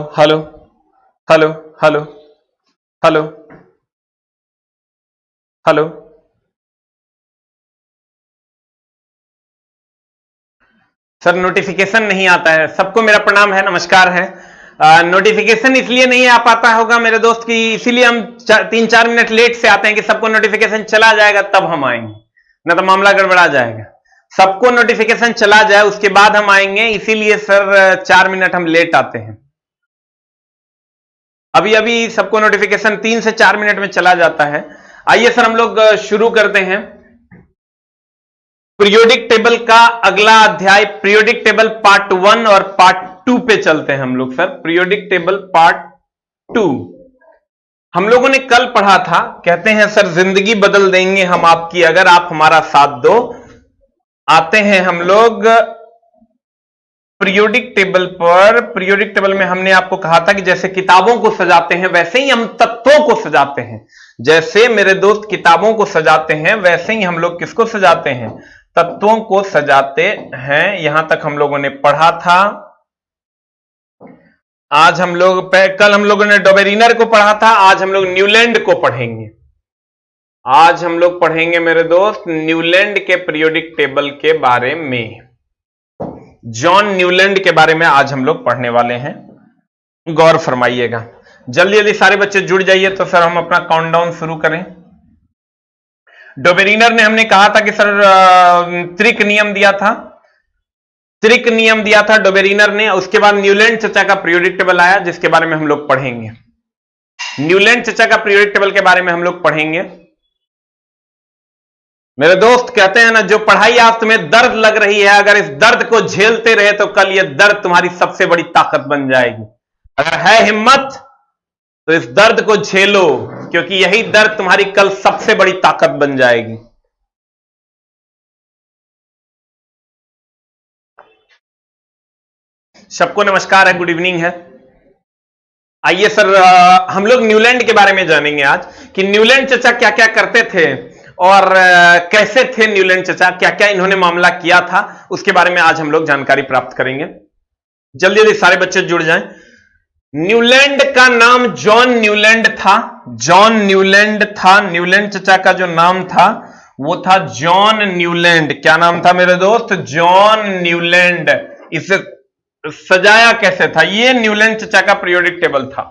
Hello hello hello hello hello. Sir notification नहीं आता है। सबको मेरा प्रणाम है, नमस्कार है। नोटिफिकेशन इसलिए नहीं आ पाता होगा मेरे दोस्त की, इसीलिए हम 3-4 मिनट लेट से आते हैं कि सबको नोटिफिकेशन चला जाएगा तब हम आएंगे, ना तो मामला गड़बड़ा जाएगा। सबको नोटिफिकेशन चला जाए उसके बाद हम आएंगे, इसीलिए सर 4 मिनट हम लेट आते हैं। अभी अभी सबको नोटिफिकेशन 3 से 4 मिनट में चला जाता है। आइए सर हम लोग शुरू करते हैं। पीरियोडिक टेबल का अगला अध्याय, पीरियोडिक टेबल पार्ट 1 और पार्ट 2 पे चलते हैं हम लोग। सर पीरियोडिक टेबल पार्ट 2 हम लोगों ने कल पढ़ा था। कहते हैं सर जिंदगी बदल देंगे हम आपकी अगर आप हमारा साथ दो। आते हैं हम लोग पीरियोडिक टेबल पर। पीरियोडिक टेबल में हमने आपको कहा था कि जैसे किताबों को सजाते हैं वैसे ही हम तत्वों को सजाते हैं। जैसे मेरे दोस्त किताबों को सजाते हैं वैसे ही हम लोग किसको सजाते हैं? तत्वों को सजाते हैं। यहां तक हम लोगों ने पढ़ा था। आज हम लोग कल हम लोगों ने डोबेरिनर को पढ़ा था, आज हम लोग न्यूलैंड को पढ़ेंगे। आज हम लोग पढ़ेंगे मेरे दोस्त न्यूलैंड के पीरियोडिक टेबल के बारे में। जॉन न्यूलैंड के बारे में आज हम लोग पढ़ने वाले हैं। गौर फरमाइएगा। जल्दी जल्दी सारे बच्चे जुड़ जाइए तो सर हम अपना काउंटडाउन शुरू करें। डोबेरिनर ने हमने कहा था कि सर त्रिक नियम दिया था। त्रिक नियम दिया था डोबेरिनर ने। उसके बाद न्यूलैंड चचा का पीरियोडिक टेबल आया जिसके बारे में हम लोग पढ़ेंगे। न्यूलैंड चचा का पीरियोडिक टेबल के बारे में हम लोग पढ़ेंगे। मेरे दोस्त कहते हैं ना, जो पढ़ाई आज तुम्हें दर्द लग रही है, अगर इस दर्द को झेलते रहे तो कल यह दर्द तुम्हारी सबसे बड़ी ताकत बन जाएगी। अगर है हिम्मत तो इस दर्द को झेलो, क्योंकि यही दर्द तुम्हारी कल सबसे बड़ी ताकत बन जाएगी। सबको नमस्कार है, गुड इवनिंग है। आइए सर हम लोग न्यूलैंड के बारे में जानेंगे आज कि न्यूलैंड चचा क्या क्या करते थे और कैसे थे न्यूलैंड चचा, क्या क्या इन्होंने मामला किया था, उसके बारे में आज हम लोग जानकारी प्राप्त करेंगे। जल्दी जल्दी सारे बच्चे जुड़ जाएं। न्यूलैंड का नाम जॉन न्यूलैंड था। जॉन न्यूलैंड था। न्यूलैंड चचा का जो नाम था वो था जॉन न्यूलैंड। क्या नाम था मेरे दोस्त? John Newland. इसे सजाया कैसे था? ये न्यूलैंड चचा का पीरियोडिक टेबल था।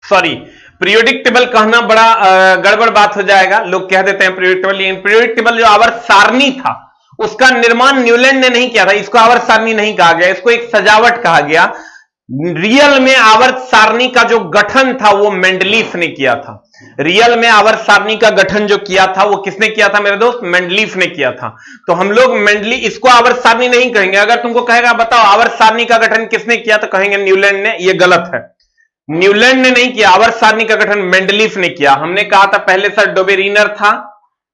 सॉरी, पीरियोडिक टेबल कहना बड़ा गड़बड़ बात हो जाएगा। लोग कह देते हैं पीरियोडिक टेबल, लेकिन पीरियोडिक टेबल जो आवर्त सारणी था उसका निर्माण न्यूलैंड ने नहीं किया था। इसको आवर्त सारणी नहीं कहा गया, इसको एक सजावट कहा गया। रियल में आवर्त सारणी का जो गठन था वो मेंडलीफ ने किया था। रियल में आवर्त सारणी का गठन जो किया था वो किसने किया था मेरे दोस्त? मेंडलीफ ने किया था। तो हम लोग इसको आवर्त सारणी नहीं कहेंगे। अगर तुमको कहेगा बताओ आवर्त सारणी का गठन किसने किया, तो कहेंगे न्यूलैंड ने। ये गलत है। न्यूलैंड ने नहीं किया, आवर्त सारणी का गठन मेंडलीफ ने किया। हमने कहा था पहले सर डोबेरिनर था।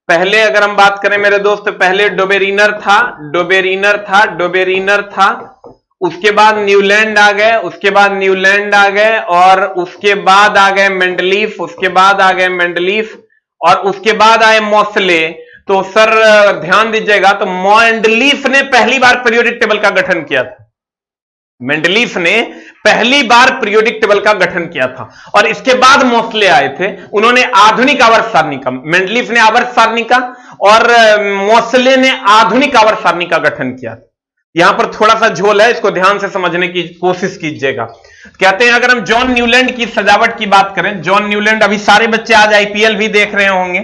पहले अगर हम बात करें मेरे दोस्त, पहले डोबेरिनर था, डोबेरिनर था, डोबेरिनर था। उसके बाद न्यूलैंड आ गए, उसके बाद न्यूलैंड आ गए, और उसके बाद आ गए मेंडलीफ, उसके बाद आ गए मेंडलीफ, और उसके बाद आए मोसले। तो सर ध्यान दीजिएगा, तो मेंडलीफ ने पहली बार पीरियोडिक टेबल का गठन किया था। मेंडलीफ ने पहली बार पीरियोडिक टेबल का गठन किया था, और इसके बाद मोसले आए थे। उन्होंने आधुनिक आवर्त सारणी का, मेंडलीफ ने आवर्त सारणी का और मोसले ने आधुनिक आवर्त सारणी का गठन किया था। यहां पर थोड़ा सा झोल है, इसको ध्यान से समझने की कोशिश कीजिएगा। कहते हैं अगर हम जॉन न्यूलैंड की सजावट की बात करें, जॉन न्यूलैंड, अभी सारे बच्चे आज आईपीएल भी देख रहे होंगे।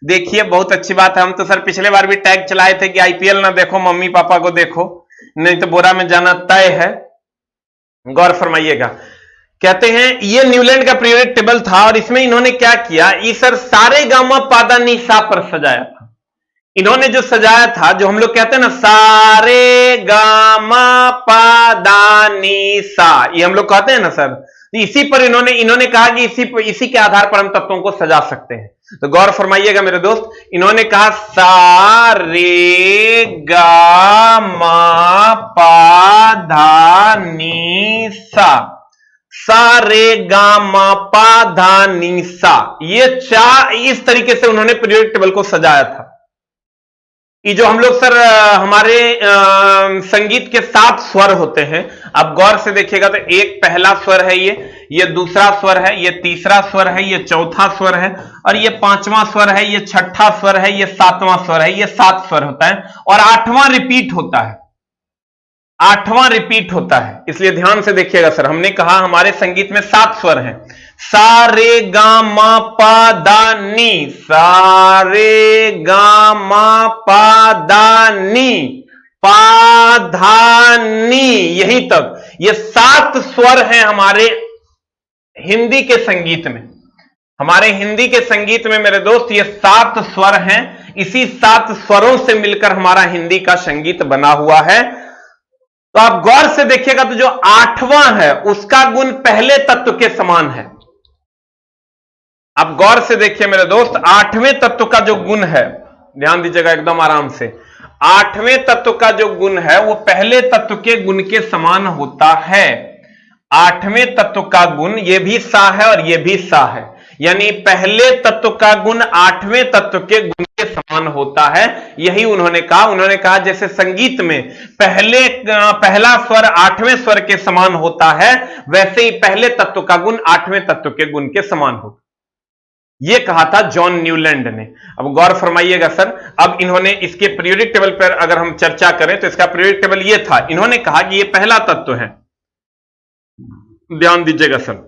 देखिए बहुत अच्छी बात है। हम तो सर पिछले बार भी टैग चलाए थे कि आईपीएल ना देखो, मम्मी पापा को देखो, नहीं तो बोरा में जाना तय है। गौर फरमाइएगा। कहते हैं ये न्यूलैंड का पीरियोडिक टेबल था, और इसमें इन्होंने क्या किया, ये सर सारे गामा पादा नी सा पर सजाया था। इन्होंने जो सजाया था, जो हम लोग कहते हैं ना सारे गामा पादा नी सा, ये हम लोग कहते हैं ना सर, इसी पर इन्होंने कहा कि इसी के आधार पर हम तत्वों को सजा सकते हैं। तो गौर फरमाइएगा मेरे दोस्त, इन्होंने कहा सारे गामा पाधा नी सा, सारे गामा पाधा नी सा, ये चार, इस तरीके से उन्होंने पीरियोडिक टेबल को सजाया था। ये जो हम लोग सर हमारे संगीत के 7 स्वर होते हैं, आप गौर से देखिएगा तो एक पहला स्वर है, ये दूसरा स्वर है, ये तीसरा स्वर है, ये चौथा स्वर है, और ये पांचवा स्वर है, ये छठा स्वर है, ये सातवां स्वर है। ये 7 स्वर होता है और 8वां रिपीट होता है, 8वां रिपीट होता है। इसलिए ध्यान से देखिएगा सर, हमने कहा हमारे संगीत में 7 स्वर हैं, सा रे गा मा पा दा नी, सा रे गा मा पा दा नी, पा धा नी, यहीं तक ये 7 स्वर हैं हमारे हिंदी के संगीत में। हमारे हिंदी के संगीत में मेरे दोस्त ये 7 स्वर हैं। इसी 7 स्वरों से मिलकर हमारा हिंदी का संगीत बना हुआ है। तो आप गौर से देखिएगा तो जो 8वां है उसका गुण पहले तत्व के समान है। आप गौर से देखिए मेरे दोस्त, 8वें तत्व का जो गुण है, ध्यान दीजिएगा एकदम आराम से, 8वें तत्व का जो गुण है वो पहले तत्व के गुण के समान होता है। 8वें तत्व का गुण ये भी सा है और ये भी सा है, यानी पहले तत्व का गुण 8वें तत्व के गुण के समान होता है। यही उन्होंने कहा जैसे संगीत में पहला स्वर 8वें स्वर के समान होता है, वैसे ही पहले तत्व का गुण 8वें तत्व के गुण के समान होता है। ये कहा था जॉन न्यूलैंड ने। अब गौर फरमाइएगा सर, अब इन्होंने इसके पीरियोडिक टेबल पर अगर हम चर्चा करें तो इसका पीरियोडिक टेबल ये था। इन्होंने कहा कि ये पहला तत्व है, ध्यान दीजिएगा सर,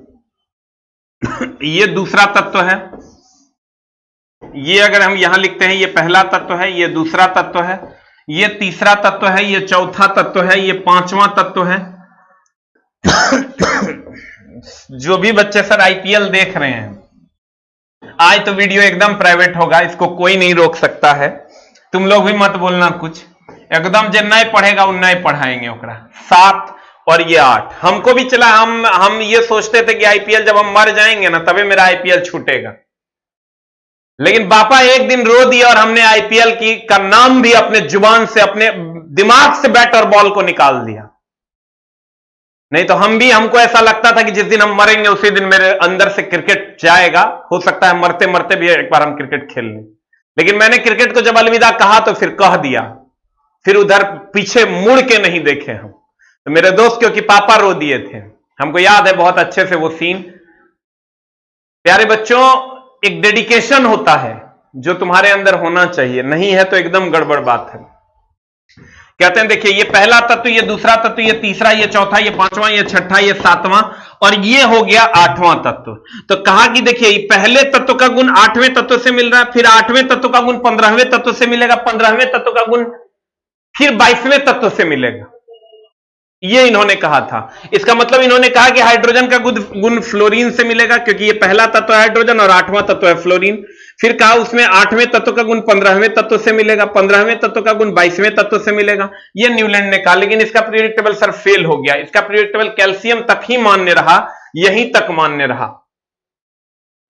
ये दूसरा तत्व है, ये अगर हम यहां लिखते हैं ये पहला तत्व है, ये दूसरा तत्व है, ये तीसरा तत्व है, ये चौथा तत्व है, ये पांचवा तत्व है। जो भी बच्चे सर आईपीएल देख रहे हैं, आज तो वीडियो एकदम प्राइवेट होगा, इसको कोई नहीं रोक सकता है, तुम लोग भी मत बोलना कुछ, एकदम जो नए पढ़ेगा वो नए पढ़ाएंगे ओकरा। 7 और ये 8 हमको भी चला, हम ये सोचते थे कि आईपीएल जब हम मर जाएंगे ना तभी मेरा आईपीएल छूटेगा, लेकिन पापा एक दिन रो दिया और हमने आईपीएल का नाम भी अपने जुबान से, अपने दिमाग से बैट और बॉल को निकाल दिया। नहीं तो हमको ऐसा लगता था कि जिस दिन हम मरेंगे उसी दिन मेरे अंदर से क्रिकेट जाएगा, हो सकता है मरते मरते भी एक बार हम क्रिकेट खेल लें। लेकिन मैंने क्रिकेट को जब अलविदा कहा तो फिर कह दिया, फिर उधर पीछे मुड़ के नहीं देखे हम। तो मेरे दोस्त क्योंकि पापा रो दिए थे, हमको याद है बहुत अच्छे से वो सीन। प्यारे बच्चों, एक डेडिकेशन होता है जो तुम्हारे अंदर होना चाहिए, नहीं है तो एकदम गड़बड़ बात है। कहते हैं देखिए, ये पहला तत्व, ये दूसरा तत्व, ये तीसरा, ये चौथा, ये पांचवा, ये छठा, ये सातवां, और ये हो गया 8वां तत्व। तो कहा कि देखिए पहले तत्व का गुण 8वें तत्व से मिल रहा है, फिर 8वें तत्व का गुण 15वें तत्व से मिलेगा, 15वें तत्व का गुण फिर 22वें तत्व से मिलेगा। ये इन्होंने कहा था। इसका मतलब इन्होंने कहा कि हाइड्रोजन का गुण फ्लोरीन से मिलेगा, क्योंकि ये पहला तत्व है हाइड्रोजन और 8वां तत्व है फ्लोरीन। फिर कहा उसमें 8वें तत्व का गुण 15वें तत्व से मिलेगा, 15वें तत्व का गुण 22वें तत्व से मिलेगा। ये न्यूलैंड ने कहा, लेकिन इसका पीरियोडिक टेबल सर फेल हो गया। इसका पीरियोडिक टेबल कैल्शियम तक ही मान्य रहा, यहीं तक मान्य रहा।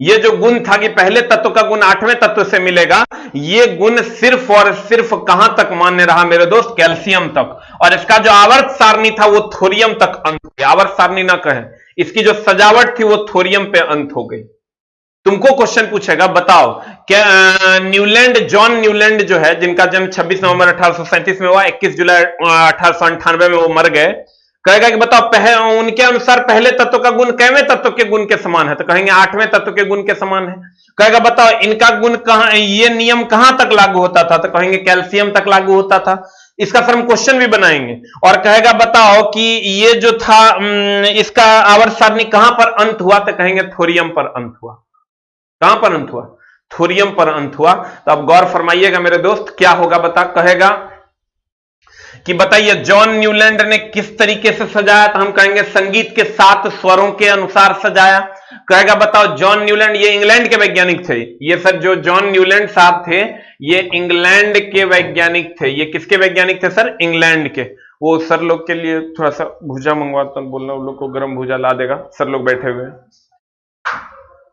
ये जो गुण था कि पहले तत्व का गुण 8वें तत्व से मिलेगा, ये गुण सिर्फ और सिर्फ कहां तक मान्य रहा मेरे दोस्त? कैल्शियम तक। और इसका जो आवर्त सारणी था वो थोरियम तक अंत हो गया। आवर्त सारणी ना कहें, इसकी जो सजावट थी वो थोरियम पे अंत हो गई। तुमको क्वेश्चन पूछेगा, बताओ क्या जॉन न्यूलैंड जो है, जिनका जन्म 26 नवंबर 1837 में हुआ, 21 जुलाई 1898 में वो मर गए, कहेगा कि बताओ उनके अनुसार पहले तत्व का गुण कैवें तत्व के गुण के समान है? तो कहेंगे 8वें तत्व के गुण के समान है। कहेगा बताओ इनका गुण कहां, ये नियम कहां तक लागू होता था? तो कहेंगे कैल्शियम तक लागू होता था। इसका सर हम क्वेश्चन भी बनाएंगे। और कहेगा बताओ कि ये जो था इसका आवर्त सारणी कहां पर अंत हुआ? तो कहेंगे थोरियम पर अंत हुआ। कहां पर अंत हुआ? थोरियम पर अंत हुआ। तो अब गौर फरमाइएगा मेरे दोस्त, क्या होगा बता? कहेगा कि बताइए जॉन न्यूलैंड ने किस तरीके से सजाया? तो हम कहेंगे संगीत के 7 स्वरों के अनुसार सजाया। कहेगा बताओ जॉन न्यूलैंड, ये इंग्लैंड के वैज्ञानिक थे। ये सर जो जॉन न्यूलैंड साहब थे, ये इंग्लैंड के वैज्ञानिक थे। ये किसके वैज्ञानिक थे सर? इंग्लैंड के। वो सर लोग के लिए थोड़ा सा भुजा मंगवाता हूं, बोलना उन लोग को गर्म भुजा ला देगा, सर लोग बैठे हुए हैं।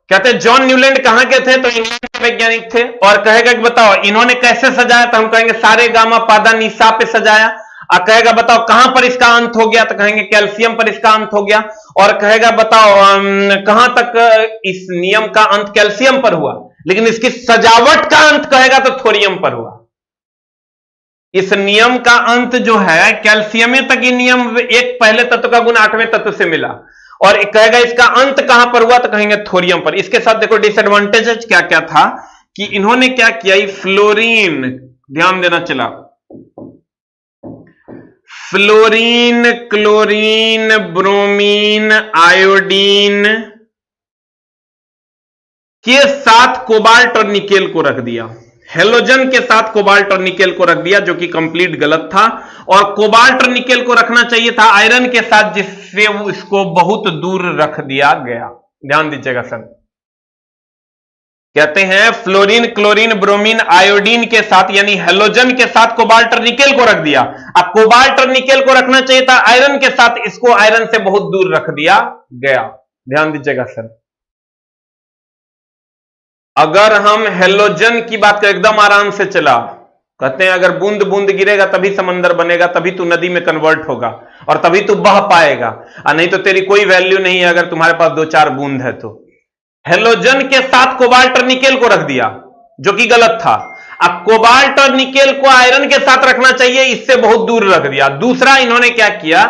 कहते हैं जॉन न्यूलैंड कहां के थे? तो इंग्लैंड के वैज्ञानिक थे। और कहेगा कि बताओ इन्होंने कैसे सजाया? तो हम कहेंगे सारे गामा पादा निशा पे सजाया। और कहेगा बताओ कहां पर इसका अंत हो गया? तो कहेंगे कैल्शियम पर इसका अंत हो गया। और कहेगा बताओ कहां तक इस नियम का अंत? कैल्शियम पर हुआ। लेकिन इसकी सजावट का अंत कहेगा तो थोरियम पर हुआ। इस नियम का अंत जो है कैल्शियम में तक, ये नियम एक पहले तत्व का गुण 8वें तत्व से मिला, और कहेगा इसका अंत कहां पर हुआ, तो कहेंगे थोरियम पर। इसके साथ देखो डिसएडवांटेजेस क्या क्या था कि इन्होंने क्या किया, फ्लोरीन, ध्यान देना चला, फ्लोरीन, क्लोरीन, ब्रोमीन, आयोडीन के साथ कोबाल्ट और निकेल को रख दिया। हेलोजन के साथ कोबाल्ट और निकेल को रख दिया, जो कि कंप्लीट गलत था, और कोबाल्ट और निकेल को रखना चाहिए था आयरन के साथ, जिससे इसको बहुत दूर रख दिया गया। ध्यान दीजिएगा सर, कहते हैं फ्लोरीन, क्लोरीन, ब्रोमीन, आयोडीन के साथ, यानी हेलोजन के साथ कोबाल्ट और निकेल को रख दिया। अब कोबाल्ट और निकेल को रखना चाहिए था आयरन के साथ, इसको आयरन से बहुत दूर रख दिया गया। ध्यान दीजिएगा सर, अगर हम हेलोजन की बात करें, एकदम आराम से चला, कहते हैं अगर बूंद बूंद गिरेगा तभी समंदर बनेगा, तभी तू नदी में कन्वर्ट होगा और तभी तू बह पाएगा, और नहीं तो तेरी कोई वैल्यू नहीं है अगर तुम्हारे पास 2-4 बूंद है तो। हेलोजन के साथ कोबाल्ट और निकेल को रख दिया, जो कि गलत था। अब कोबाल्ट और निकेल को आयरन के साथ रखना चाहिए, इससे बहुत दूर रख दिया। दूसरा इन्होंने क्या किया,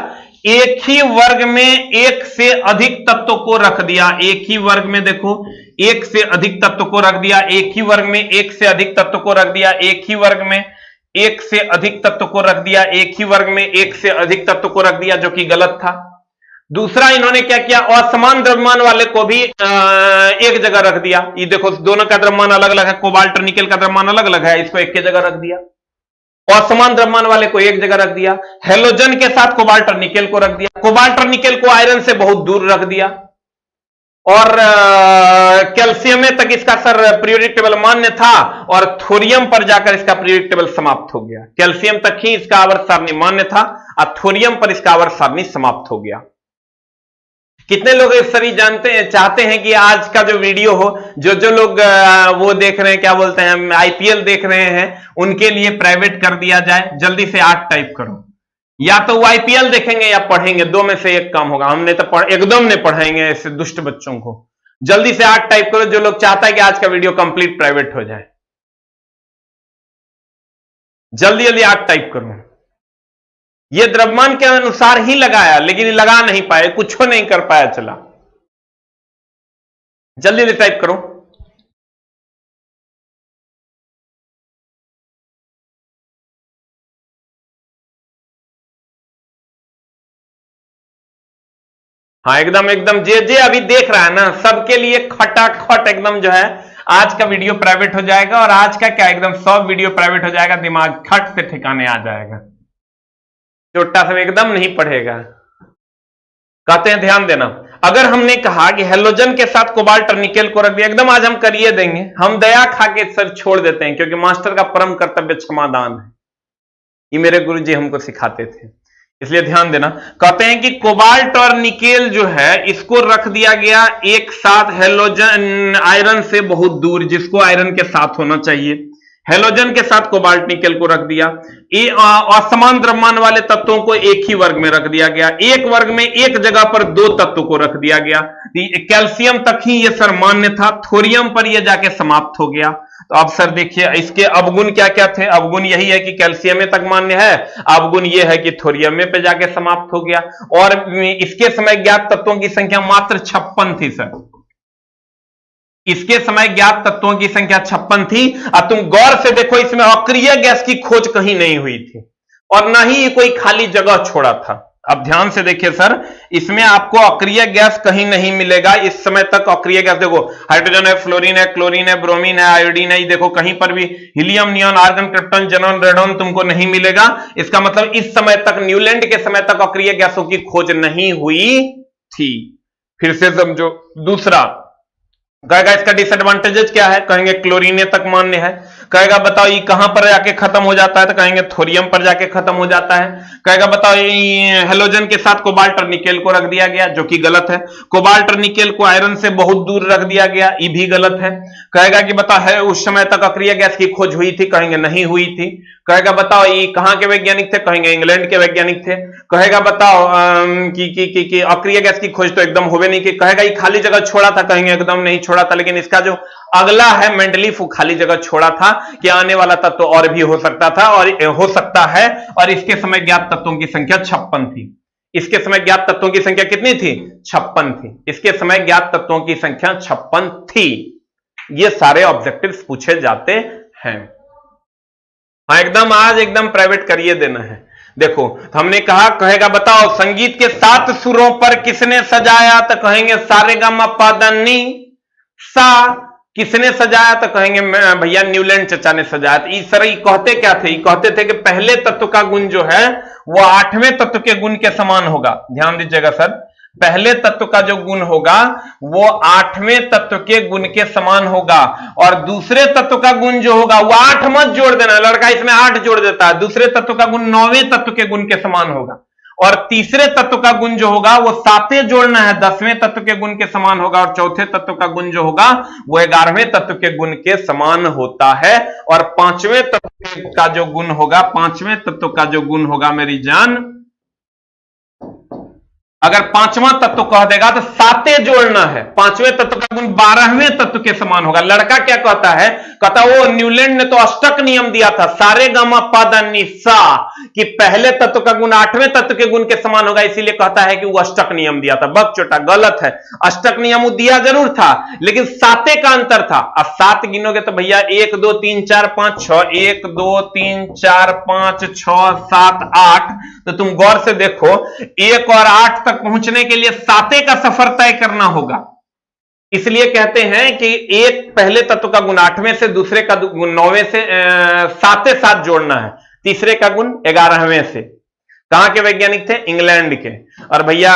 एक ही वर्ग में एक से अधिक तत्वों को रख दिया। एक ही वर्ग में देखो, एक से अधिक तत्व को रख दिया, एक ही वर्ग में एक से अधिक तत्व को रख दिया, एक ही वर्ग में एक से अधिक तत्व को रख दिया, एक ही वर्ग में एक से अधिक तत्व को रख दिया, जो कि गलत था। दूसरा इन्होंने क्या किया, असमान द्रव्यमान वाले को भी एक जगह रख दिया। ये देखो दोनों का द्रव्यमान अलग अलग है, कोबाल्ट और निकेल का द्रव्यमान अलग अलग है, इसको एक की जगह रख दिया। असमान द्रव्यमान वाले को एक जगह रख दिया। हेलोजन के साथ कोबाल्ट और निकेल को रख दिया। कोबाल्ट और निकेल को आयरन से बहुत दूर रख दिया। और कैल्शियम में तक इसका सर पीरियोडिक टेबल मान्य था, और थोरियम पर जाकर इसका पीरियोडिक टेबल समाप्त हो गया। कैल्शियम तक ही इसका आवर्त सारणी मान्य था, और थोरियम पर इसका आवर्त सारणी समाप्त हो गया। कितने लोग सर ये जानते हैं, चाहते हैं कि आज का जो वीडियो हो, जो लोग वो देख रहे हैं, क्या बोलते हैं, आईपीएल देख रहे हैं, उनके लिए प्राइवेट कर दिया जाए। जल्दी से 8 टाइप करो, या तो वो आईपीएल देखेंगे या पढ़ेंगे, दो में से एक काम होगा। हमने तो एकदम नहीं पढ़ाएंगे ऐसे दुष्ट बच्चों को। जल्दी से 8 टाइप करो जो लोग चाहता है कि आज का वीडियो कंप्लीट प्राइवेट हो जाए। जल्दी जल्दी 8 टाइप करो। ये द्रव्यमान के अनुसार ही लगाया, लेकिन लगा नहीं पाए, कुछ नहीं कर पाया चला। जल्दी जल्दी टाइप करो। हाँ एकदम एकदम, जे अभी देख रहा है ना, सबके लिए खटाखट एकदम जो है आज का वीडियो प्राइवेट हो जाएगा। और आज का क्या, एकदम सब वीडियो प्राइवेट हो जाएगा, दिमाग खट से ठिकाने आ जाएगा। छोटा सा एकदम नहीं पढ़ेगा। कहते हैं ध्यान देना, अगर हमने कहा कि हेलोजन के साथ कोबाल्ट और निकेल को रख दिया, एकदम आज हम करिए देंगे। हम दया खा के सर छोड़ देते हैं, क्योंकि मास्टर का परम कर्तव्य क्षमादान है। ये मेरे गुरुजी हमको सिखाते थे, इसलिए ध्यान देना। कहते हैं कि कोबाल्ट और निकेल जो है इसको रख दिया गया एक साथ हेलोजन आयरन से बहुत दूर, जिसको आयरन के साथ होना चाहिए। हेलोजन के साथ कोबाल्ट निकेल को रख दिया। असमान द्रव्यमान वाले तत्वों को एक ही वर्ग में रख दिया गया। एक वर्ग में एक जगह पर 2 तत्वों को रख दिया गया। कैल्शियम तक ही यह सर मान्य था, थोरियम पर यह जाके समाप्त हो गया। तो अब सर देखिए इसके अवगुण क्या क्या थे। अवगुण यही है कि कैल्शियम में तक मान्य है, अवगुण यह है कि थोरियम में पे जाके समाप्त हो गया। और इसके समय ज्ञात तत्वों की संख्या मात्र 56 थी सर। इसके समय ज्ञात तत्वों की संख्या 56 थी। अब तुम गौर से देखो, इसमें अक्रिय गैस की खोज कहीं नहीं हुई थी, और ना ही कोई खाली जगह छोड़ा था। अब ध्यान से देखिए सर, इसमें आपको अक्रिय गैस कहीं नहीं मिलेगा। इस समय तक अक्रिय गैस देखो, हाइड्रोजन है, फ्लोरीन है, क्लोरीन है, ब्रोमीन है, आयोडीन है, देखो कहीं पर भी helium, neon, argon, krypton, xenon, radon तुमको नहीं मिलेगा। इसका मतलब इस समय तक, न्यूलैंड के समय तक अक्रिय गैसों की खोज नहीं हुई थी। फिर से समझो। दूसरा कहेगा इसका डिसएडवांटेजेस क्या है, कहेंगे क्लोरीन तक मान्य है। कहेगा बताओ ये कहां पर जाके खत्म हो जाता है, तो कहेंगे थोरियम पर जाके खत्म हो जाता है। कहेगा बताओ हेलोजन के साथ कोबाल्ट और निकेल को रख दिया गया, जो कि गलत है। कोबाल्ट और निकेल को आयरन से बहुत दूर रख दिया गया, ये भी गलत है। कहेगा कि बताओ है उस समय तक अक्रिय गैस की खोज हुई थी, कहेंगे नहीं हुई थी। कहेगा बताओ ये कहां के वैज्ञानिक थे, कहेंगे इंग्लैंड के वैज्ञानिक थे। कहेगा बताओ कि अक्रिय गैस की खोज तो एकदम होवे नहीं की। कहेगा ये खाली जगह छोड़ा था, कहेंगे एकदम नहीं छोड़ा था। लेकिन इसका जो अगला है मेंडलीफ, खाली जगह छोड़ा था कि आने वाला तत्व और भी हो सकता था और हो सकता है, और इसके समय ज्ञात तत्वों की संख्या 56 थी। इसके समय ज्ञात तत्वों की संख्या कितनी थी? 56 थी। इसके समय ज्ञात तत्वों की संख्या 56 थी। ये सारे ऑब्जेक्टिव्स पूछे जाते हैं। हाँ, एकदम आज एकदम प्राइवेट करिए देना है। देखो, तो हमने कहा, कहेगा बताओ संगीत के 7 सुरों पर किसने सजाया? तो कहेंगे सारे गा मा पा धा नी सा। किसने सजाया? तो कहेंगे भैया न्यूलैंड चचा ने सजाया। तो सर ये कहते क्या थे? ये कहते थे कि पहले तत्व का गुण जो है वो 8वें तत्व के गुण के समान होगा। ध्यान दीजिएगा सर, पहले तत्व का जो गुण होगा वो 8वें तत्व के गुण के समान होगा, और दूसरे तत्व का गुण जो होगा वो 8 मत जोड़ देना, लड़का इसमें 8 जोड़ देता है। दूसरे तत्व का गुण 9वें तत्व के गुण के समान होगा, और तीसरे तत्व का गुण जो होगा वो 7 जोड़ना है, 10वें तत्व के गुण के समान होगा, और चौथे तत्व का गुण जो होगा वो 11वें तत्व के गुण के समान होता है। और 5वें तत्व का जो गुण होगा, 5वें तत्व का जो गुण होगा मेरी जान, अगर 5वां तत्व कह देगा तो 7 जोड़ना है। 5वें तत्व का गुण 12वें तत्व के समान होगा। लड़का क्या कहता है? कहता वो न्यूलैंड ने तो अष्टक नियम दिया था, सारे गामा पादा निसा, कि पहले तत्व का गुण 8वें तत्व के गुण के समान होगा, इसीलिए कहता है कि वो अष्टक नियम दिया था। बक चोटा, गलत है। अष्टक नियम वो दिया जरूर था, लेकिन 7 का अंतर था। अब 7 गिनोगे तो भैया 1 2 3 4 5 6, 1 2 3 4 5 6 7 8, तो तुम गौर से देखो 1 और 8 तक पहुंचने के लिए 7 का सफर तय करना होगा। इसलिए कहते हैं कि एक पहले तत्व का गुण 8वें से, दूसरे का गुण 9वें से 7 जोड़ना है, तीसरे का गुण 11वें से। कहां के वैज्ञानिक थे? इंग्लैंड के। और भैया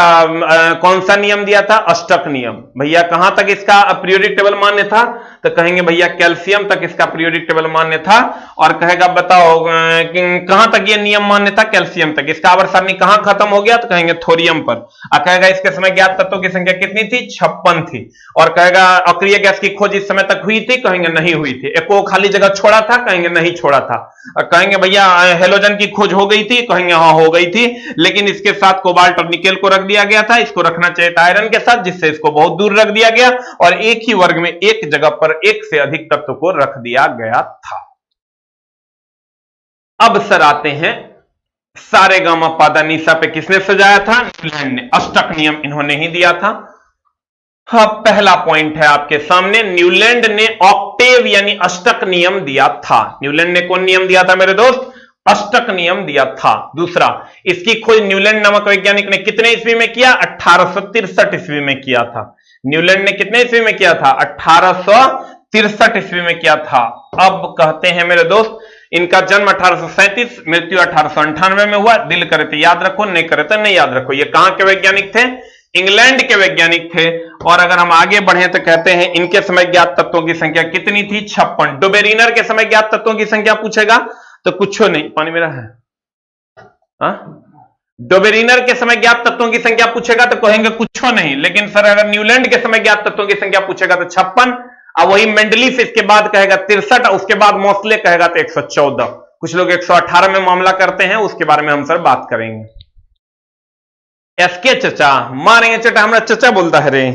कौन सा नियम दिया था? अष्टक नियम। भैया कहां तक इसका पीरियोडिक टेबल मान्य था? तो कहेंगे भैया कैल्शियम तक इसका पीरियोडिक टेबल मान्य था। और कहेगा बताओ कहां तक ये नियम मान्य था? कैल्शियम तक। इसका आवर्त सारणी कहां खत्म हो गया? तो कहेंगे थोरियम पर। और कहेगा इसके समय ज्ञात तत्वों की संख्या कितनी थी? 56 थी। और कहेगा अक्रिय गैस की खोज इस समय तक हुई थी? कहेंगे नहीं हुई थी। एक को खाली जगह छोड़ा था? कहेंगे नहीं छोड़ा था। और कहेंगे भैया हेलोजन की खोज हो गई थी? कहेंगे हाँ हो गई थी, लेकिन इसके साथ कोबाल्ट और निकेल को रख दिया गया था। इसको रखना चाहिए था आयरन के साथ, जिससे इसको बहुत दूर रख दिया गया, और एक ही वर्ग में एक जगह पर एक से अधिक तत्व को रख दिया गया था। अब सर आते हैं सारे गामा पादा निसा पे किसने सजाया था? न्यूलैंड ने। अष्टक नियम इन्होंने ही दिया था। हाँ, पहला पॉइंट है आपके सामने, न्यूलैंड ने ऑक्टेव यानी अष्टक नियम दिया था। न्यूलैंड ने कौन नियम दिया था मेरे दोस्त? अष्टक नियम दिया था। दूसरा, इसकी खोज न्यूलैंड नामक वैज्ञानिक ने कितने ईस्वी में किया? 1863 ईस्वी में किया था। न्यूलैंड ने कितने ईस्वी में किया था? 1863 ईस्वी में किया था। अब कहते हैं मेरे दोस्त, इनका जन्म 1837, मृत्यु 1898 में हुआ। दिल करे तो याद रखो, नहीं करे तो नहीं याद रखो। ये कहां के वैज्ञानिक थे? इंग्लैंड के वैज्ञानिक थे। और अगर हम आगे बढ़े तो कहते हैं इनके समय ज्ञात तत्वों की संख्या कितनी थी? 56। डोबेरिनर के समय ज्ञात तत्वों की संख्या पूछेगा तो कुछ नहीं, पानी मेरा है। डोबेरिनर के समय ज्ञात तत्वों की संख्या पूछेगा तो कहेंगे कुछ नहीं, लेकिन सर अगर न्यूलैंड के समय ज्ञात तत्वों की संख्या पूछेगा तो 56, और वही मेंडलीफ इसके बाद कहेगा 63, उसके बाद मोस्ले कहेगा तो 114। कुछ लोग 118 में मामला करते हैं, उसके बारे में हम सर बात करेंगे। एसके चचा मारेंगे चटा, हमारा चचा बोलता है रे,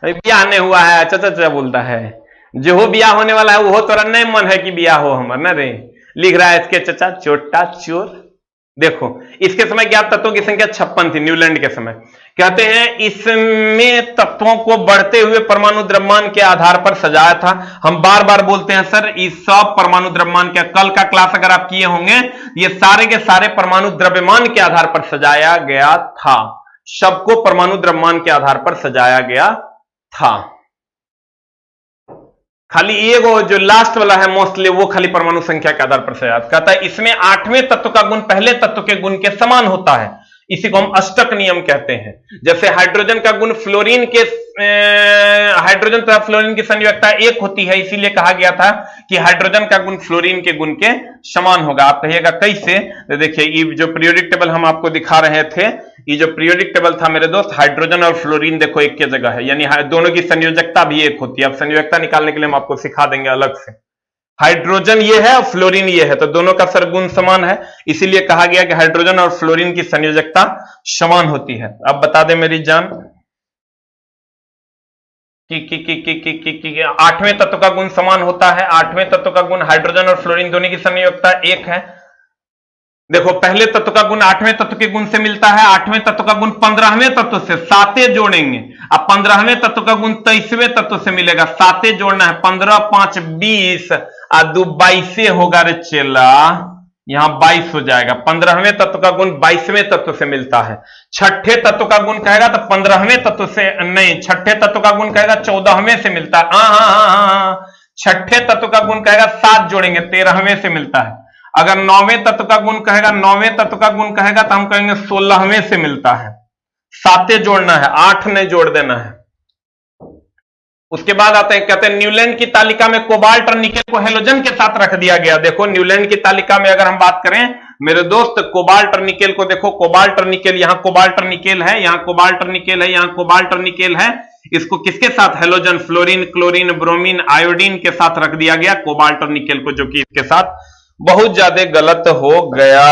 अभी ब्याह नहीं हुआ है, चचा चचा बोलता है। जो हो ब्याह होने वाला है वो तोरा नहीं मन है कि ब्याह हो हमर ना रे। लिख रहा है इसके चचा चोटा चोर। देखो, इसके समय ज्ञात तत्वों की संख्या 56 थी न्यूलैंड के समय। कहते हैं इसमें तत्वों को बढ़ते हुए परमाणु द्रव्यमान के आधार पर सजाया था। हम बार बार बोलते हैं सर, इस सब परमाणु द्रव्यमान के, कल का क्लास अगर आप किए होंगे, ये सारे के सारे परमाणु द्रव्यमान के आधार पर सजाया गया था। सबको परमाणु द्रव्यमान के आधार पर सजाया गया था। खाली एगो जो लास्ट वाला है मोस्टली, वो खाली परमाणु संख्या के आधार पर सजाया। कहता है इसमें 8वें तत्व का गुण पहले तत्व के गुण के समान होता है। इसी को हम अष्टक नियम कहते हैं। जैसे हाइड्रोजन का गुण फ्लोरीन के, हाइड्रोजन तथा फ्लोरीन की संयोजकता 1 होती है, इसीलिए कहा गया था कि हाइड्रोजन का गुण फ्लोरीन के गुण के समान होगा। आप कहिएगा कैसे? तो देखिए, ये जो पीरियोडिक टेबल हम आपको दिखा रहे थे, ये जो पीरियोडिक टेबल था मेरे दोस्त, हाइड्रोजन और फ्लोरीन देखो एक की जगह है, यानी दोनों की संयोजकता भी 1 होती है। अब संयोजकता निकालने के लिए हम आपको सिखा देंगे अलग से। हाइड्रोजन ये है और फ्लोरीन ये है, तो दोनों का सरगुण समान है, इसीलिए कहा गया कि हाइड्रोजन और फ्लोरीन की संयोजकता समान होती है। अब बता दें मेरी जान आठवें तत्व का गुण समान होता है। आठवें तत्व का गुण हाइड्रोजन और फ्लोरीन दोनों की संयोजकता 1 है। देखो पहले तत्व का गुण आठवें तत्व के गुण से मिलता है, आठवें तत्व का गुण 15वें तत्व से, साते जोड़ेंगे। अब 15वें तत्व का गुण 23वें तत्व से मिलेगा, साते जोड़ना है, 15 5 20 और 2 22 होगा रे चेला, यहां 22 हो जाएगा। 15वें तत्व का गुण 22वें तत्व से मिलता है। छठे तत्व का गुण कहेगा तो 15वें तत्व से नहीं, छठे तत्व का गुण कहेगा 14वें से मिलता है। छठे तत्व का गुण कहेगा 7 जोड़ेंगे, 13वें से मिलता है। अगर 9वें तत्व का गुण कहेगा, 9वें तत्व का गुण कहेगा तो हम कहेंगे 16वें से मिलता है। साते जोड़ना है, 8 नहीं जोड़ देना है। उसके बाद आते हैं, कहते हैं न्यूलैंड की तालिका में कोबाल्ट और निकेल को हेलोजन के साथ रख दिया गया। देखो न्यूलैंड की तालिका में अगर हम बात करें मेरे दोस्त, कोबाल्ट और निकेल को देखो, कोबाल्ट और निकेल, यहां कोबाल्ट और निकेल है, यहां कोबाल्ट और निकेल है, यहां कोबाल्ट और निकेल है। इसको किसके साथ? Halogen, fluorine, chlorine, bromine, iodine के साथ रख दिया गया कोबाल्ट और निकेल को, जो कि इसके साथ बहुत ज्यादा गलत हो गया।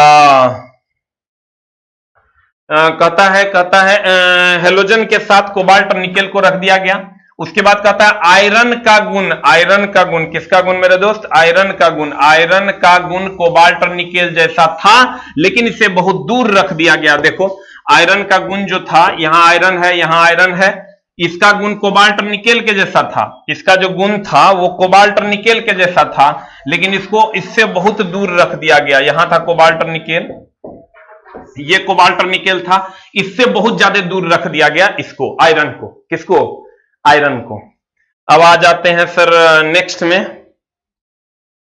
कहता है हेलोजन के साथ कोबाल्ट और निकेल को रख दिया गया। उसके बाद कहता है आयरन का गुण, आयरन का गुण, किसका गुण मेरे दोस्त? आयरन का गुण। आयरन का गुण कोबाल्ट और निकेल जैसा था, लेकिन इसे बहुत दूर रख दिया गया। देखो आयरन का गुण जो था, यहां आयरन है, यहां आयरन है, इसका गुण कोबाल्ट और निकेल के जैसा था। इसका जो गुण था वो कोबाल्ट और निकेल के जैसा था, लेकिन इसको इससे बहुत दूर रख दिया गया। यहां था कोबाल्ट और निकेल, ये कोबाल्ट और निकेल था, इससे बहुत ज्यादा दूर रख दिया गया इसको, आयरन को। किसको? आयरन को। अब आ जाते हैं सर नेक्स्ट में,